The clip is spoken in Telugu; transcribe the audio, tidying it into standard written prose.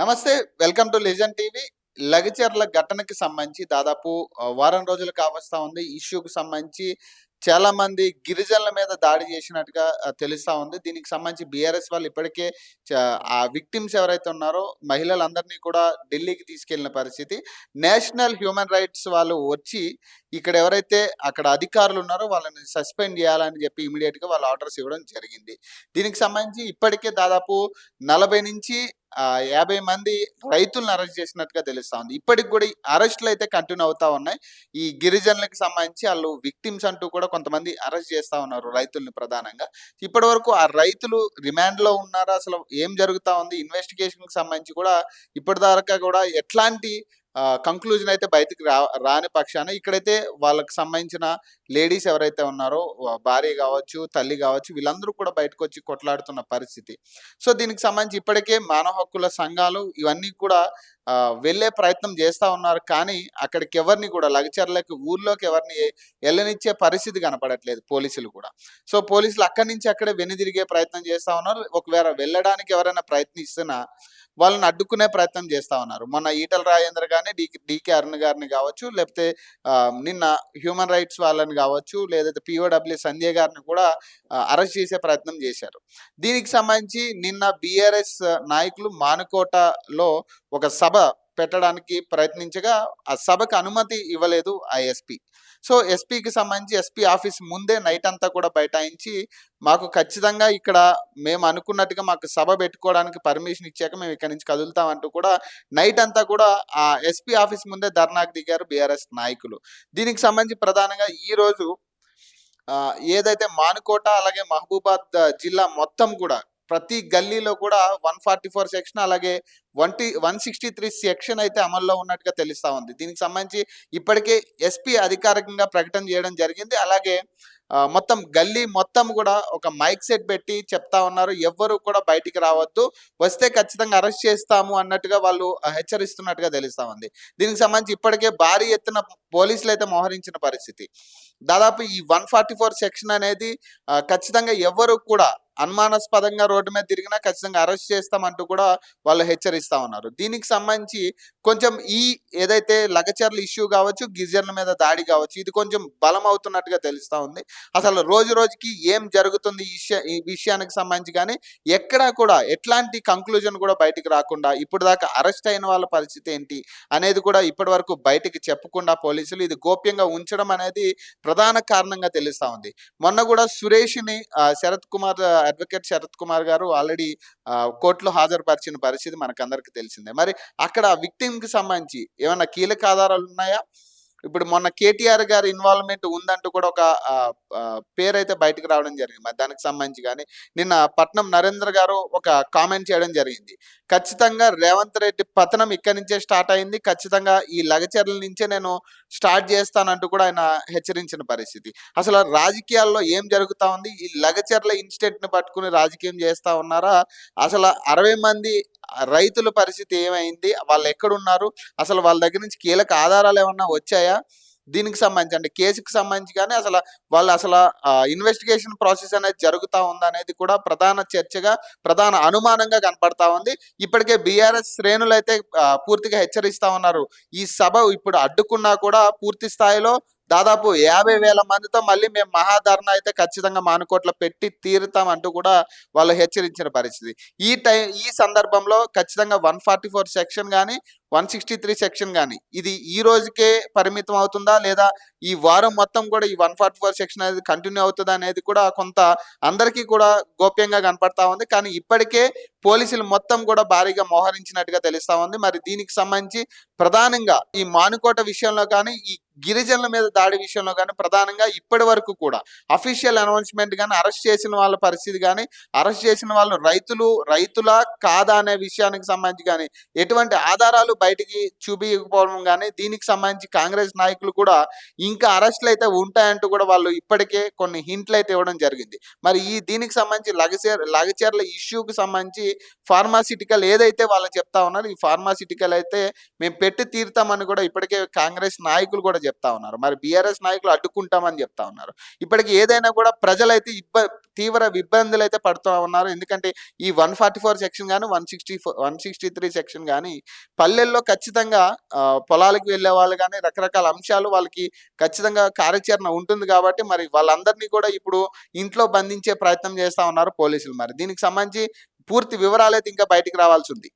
నమస్తే. Welcome to legend TV. Lagacharla ఘటనకి సంబంధించి దాదాపు వారం రోజులు కావస్తా ఉంది. ఇష్యూకి సంబంధించి చాలామంది గిరిజనుల మీద దాడి చేసినట్టుగా తెలుస్తా ఉంది. దీనికి సంబంధించి బీఆర్ఎస్ వాళ్ళు ఇప్పటికే ఆ విక్టిమ్స్ ఎవరైతే ఉన్నారో మహిళలందరినీ కూడా ఢిల్లీకి తీసుకెళ్ళిన పరిస్థితి. నేషనల్ హ్యూమన్ రైట్స్ వాళ్ళు వచ్చి ఇక్కడ ఎవరైతే అక్కడ అధికారులు ఉన్నారో వాళ్ళని సస్పెండ్ చేయాలని చెప్పి ఇమ్మీడియేట్‌గా వాళ్ళు ఆర్డర్స్ ఇవ్వడం జరిగింది. దీనికి సంబంధించి ఇప్పటికే దాదాపు 40 నుంచి 50 మంది రైతులను అరెస్ట్ చేసినట్టుగా తెలుస్తా ఉంది. ఇప్పటికి కూడా ఈ అరెస్టులు అయితే కంటిన్యూ అవుతా ఉన్నాయి. ఈ గిరిజనులకు సంబంధించి ఆళ్ళు విక్టిమ్స్ అంటూ కూడా కొంతమంది అరెస్ట్ చేస్తా ఉన్నారు రైతుల్ని ప్రధానంగా. ఇప్పటివరకు ఆ రైతులు రిమాండ్‌లో ఉన్నారా? అసలు ఏం జరుగుతా ఉంది? ఇన్వెస్టిగేషన్‌కి సంబంధించి కూడా ఇప్పటిదాకా కూడా ఎట్లాంటి కంక్లూజన్ అయితే బయటికి రాని పక్షాన ఇక్కడైతే వాళ్ళకి సంబంధించిన లేడీస్ ఎవరైతే ఉన్నారో భార్య గావచ్చు, తల్లి గావచ్చు వీళ్ళందరూ కూడా బయటకొచ్చి కొట్లాడుతున్న పరిస్థితి. సో, దీనికి సంబంధించి ఇప్పటికే మానవ హక్కుల సంఘాలు ఇవన్నీ కూడా వెళ్ళే ప్రయత్నం చేస్తా ఉన్నారు. కానీ అక్కడికెవరిని కూడా లగచర్లకి ఊర్లోకి ఎవరిని ఎళ్ళనిచ్చే పరిస్థితి కనపడట్లేదు పోలీసులు కూడా. సో, పోలీసులు అక్కడి నుంచి అక్కడే వెనుదిరిగే ప్రయత్నం చేస్తా ఉన్నారు. ఒకవేళ వెళ్ళడానికి ఎవరైనా ప్రయత్నిస్తున్నా వాళ్ళని అడ్డుకునే ప్రయత్నం చేస్తా ఉన్నారు. మొన్న ఈటెల రాజేందర్ గారిని, డీకే అరుణ్ గారిని గావచ్చు, లేకపోతే నిన్న హ్యూమన్ రైట్స్ వాళ్ళని గావచ్చు, లేదంటే పీఓడబ్ల్యూ సంధ్య గారిని కూడా అరెస్ట్ చేసే ప్రయత్నం చేశారు. దీనికి సంబంధించి నిన్న బీఆర్ఎస్ నాయకులు మానుకోటలో ఒక సభ పెట్టడానికి ప్రయత్నించగా, ఆ సభకు అనుమతి ఇవ్వలేదు ఆ ఎస్పీ. సో, ఎస్పీకి సంబంధించి ఎస్పీ ఆఫీస్ ముందే నైట్ అంతా కూడా బైఠాయించి, మాకు ఖచ్చితంగా ఇక్కడ మేము అనుకున్నట్టుగా మాకు సభ పెట్టుకోవడానికి పర్మిషన్ ఇచ్చాక మేము ఇక్కడి నుంచి కదులుతాం అంటూ కూడా నైట్ అంతా కూడా ఆ ఎస్పీ ఆఫీస్ ముందే ధర్నాకు దిగారు బీఆర్ఎస్ నాయకులు. దీనికి సంబంధించి ప్రధానంగా ఈరోజు ఏదైతే మానుకోట అలాగే మహబూబాద్ జిల్లా మొత్తం కూడా ప్రతి గల్లీలో కూడా 144 సెక్షన్ అలాగే 163 సెక్షన్ అయితే అమల్లో ఉన్నట్టుగా తెలుస్తా ఉంది. దీనికి సంబంధించి ఇప్పటికే ఎస్పీ అధికారికంగా ప్రకటన చేయడం జరిగింది. అలాగే మొత్తం గల్లీ మొత్తం కూడా ఒక మైక్ సెట్ పెట్టి చెప్తా ఉన్నారు. ఎవ్వరు కూడా బయటికి రావద్దు. వస్తే ఖచ్చితంగా అరెస్ట్ చేస్తాము అన్నట్టుగా వాళ్ళు హెచ్చరిస్తున్నట్టుగా తెలుస్తా ఉంది. దీనికి సంబంధించి ఇప్పటికే భారీ ఎత్తున పోలీసులు అయితే మోహరించిన పరిస్థితి. దాదాపు ఈ 144 సెక్షన్ అనేది ఖచ్చితంగా ఎవ్వరు కూడా అనుమానాస్పదంగా రోడ్డు మీద తిరిగినా ఖచ్చితంగా అరెస్ట్ చేస్తామంటూ కూడా వాళ్ళు హెచ్చరిస్తా ఉన్నారు. దీనికి సంబంధించి కొంచెం ఏదైతే లగచర్ల ఇష్యూ కావచ్చు, గిరిజనుల మీద దాడి కావచ్చు, ఇది కొంచెం బలం అవుతున్నట్టుగా తెలుస్తా ఉంది. అసలు రోజు రోజుకి ఏం జరుగుతుంది ఈ విషయానికి సంబంధించి కానీ ఎక్కడా కూడా ఎట్లాంటి కంక్లూజన్ కూడా బయటికి రాకుండా ఇప్పుడు దాకా అరెస్ట్ అయిన వాళ్ళ పరిస్థితి ఏంటి అనేది కూడా ఇప్పటి వరకు బయటికి చెప్పకుండా పోలీసులు ఇది గోప్యంగా ఉంచడం అనేది ప్రధాన కారణంగా తెలుస్తా ఉంది. మొన్న కూడా సురేష్ని అడ్వకేట్ శరత్ కుమార్ గారు ఆల్రెడీ కోర్టులో హాజరుపరిచిన పరిస్థితి మనకందరికి తెలిసిందే. మరి అక్కడ విక్టిమ్కి సంబంధించి ఏమైనా కీలక ఆధారాలు ఉన్నాయా? ఇప్పుడు మొన్న కేటీఆర్ గారి ఇన్వాల్వ్మెంట్ ఉందంటూ కూడా ఒక పేరైతే బయటకు రావడం జరిగింది. మరి దానికి సంబంధించి కానీ నిన్న పట్నం నరేంద్ర గారు ఒక కామెంట్ చేయడం జరిగింది. ఖచ్చితంగా రేవంత్ రెడ్డి పతనం ఇక్కడి నుంచే స్టార్ట్ అయింది. ఖచ్చితంగా ఈ లగచర్ల నుంచే నేను స్టార్ట్ చేస్తానంటూ కూడా ఆయన హెచ్చరించిన పరిస్థితి. అసలు రాజకీయాల్లో ఏం జరుగుతా ఉంది? ఈ లగచర్ల ఇన్సిడెంట్ని పట్టుకుని రాజకీయం చేస్తా ఉన్నారా? అసలు 60 మంది రైతుల పరిస్థితి ఏమైంది? వాళ్ళు ఎక్కడున్నారు? అసలు వాళ్ళ దగ్గర నుంచి కీలక ఆధారాలు ఏమన్నా వచ్చాయా? దీనికి సంబంధించి అంటే కేసుకి సంబంధించి కానీ అసలు ఇన్వెస్టిగేషన్ ప్రాసెస్ అనేది జరుగుతా ఉందనేది కూడా ప్రధాన చర్చగా, ప్రధాన అనుమానంగా కనపడతా ఉంది. ఇప్పటికే బీఆర్ఎస్ శ్రేణులు అయితే పూర్తిగా హెచ్చరిస్తా ఉన్నారు. ఈ సభ ఇప్పుడు అడ్డుకున్నా కూడా పూర్తి స్థాయిలో దాదాపు 50,000 మందితో మళ్ళీ మేము మహాధరణ అయితే ఖచ్చితంగా మానుకోట్ల పెట్టి తీరుతాం అంటూ కూడా వాళ్ళు హెచ్చరించిన పరిస్థితి. ఈ సందర్భంలో ఖచ్చితంగా 144 సెక్షన్ కానీ 163 సెక్షన్ కానీ ఇది ఈ రోజుకే పరిమితం అవుతుందా, లేదా ఈ వారం మొత్తం కూడా ఈ 144 సెక్షన్ అనేది కంటిన్యూ అవుతుందా అనేది కూడా కొంత అందరికీ కూడా గోప్యంగా కనపడతా ఉంది. కానీ ఇప్పటికే పోలీసులు మొత్తం కూడా భారీగా మోహరించినట్టుగా తెలుస్తా ఉంది. మరి దీనికి సంబంధించి ప్రధానంగా ఈ మానుకోట విషయంలో కానీ ఈ గిరిజనుల మీద దాడి విషయంలో కానీ ప్రధానంగా ఇప్పటి వరకు కూడా అఫీషియల్ అనౌన్స్మెంట్ కానీ అరెస్ట్ చేసిన వాళ్ళ పరిస్థితి కానీ అరెస్ట్ చేసిన వాళ్ళు రైతులా కాదా అనే విషయానికి సంబంధించి కానీ ఎటువంటి ఆధారాలు బయటికి చూపించకపోవడం కానీ దీనికి సంబంధించి కాంగ్రెస్ నాయకులు కూడా ఇంకా అరెస్టులు అయితే ఉంటాయంటూ కూడా వాళ్ళు ఇప్పటికే కొన్ని హింట్లు అయితే ఇవ్వడం జరిగింది. మరి దీనికి సంబంధించి లగచర్ల ఇష్యూకి సంబంధించి ఫార్మాసిటికల్ ఏదైతే వాళ్ళు చెప్తా ఉన్నారో ఈ ఫార్మాసిటికల్ అయితే మేము పెట్టి తీరుతామని కూడా ఇప్పటికే కాంగ్రెస్ నాయకులు కూడా చెప్తా ఉన్నారు. మరి బీఆర్ఎస్ నాయకులు అడ్డుకుంటామని చెప్తా ఉన్నారు. ఇప్పటికి ఏదైనా కూడా ప్రజలైతే తీవ్ర ఇబ్బందులైతే పడుతూ ఉన్నారు. ఎందుకంటే ఈ 144 సెక్షన్ గాని, 163 సెక్షన్ గాని పల్లెల్లో ఖచ్చితంగా పొలాలకు వెళ్ళే వాళ్ళు గాని, రకరకాల అంశాలు వాళ్ళకి ఖచ్చితంగా కార్యాచరణ ఉంటుంది కాబట్టి, మరి వాళ్ళందరినీ కూడా ఇప్పుడు ఇంట్లో బంధించే ప్రయత్నం చేస్తా ఉన్నారు పోలీసులు. మరి దీనికి సంబంధించి పూర్తి వివరాలైతే ఇంకా బయటికి రావాల్సి ఉంది.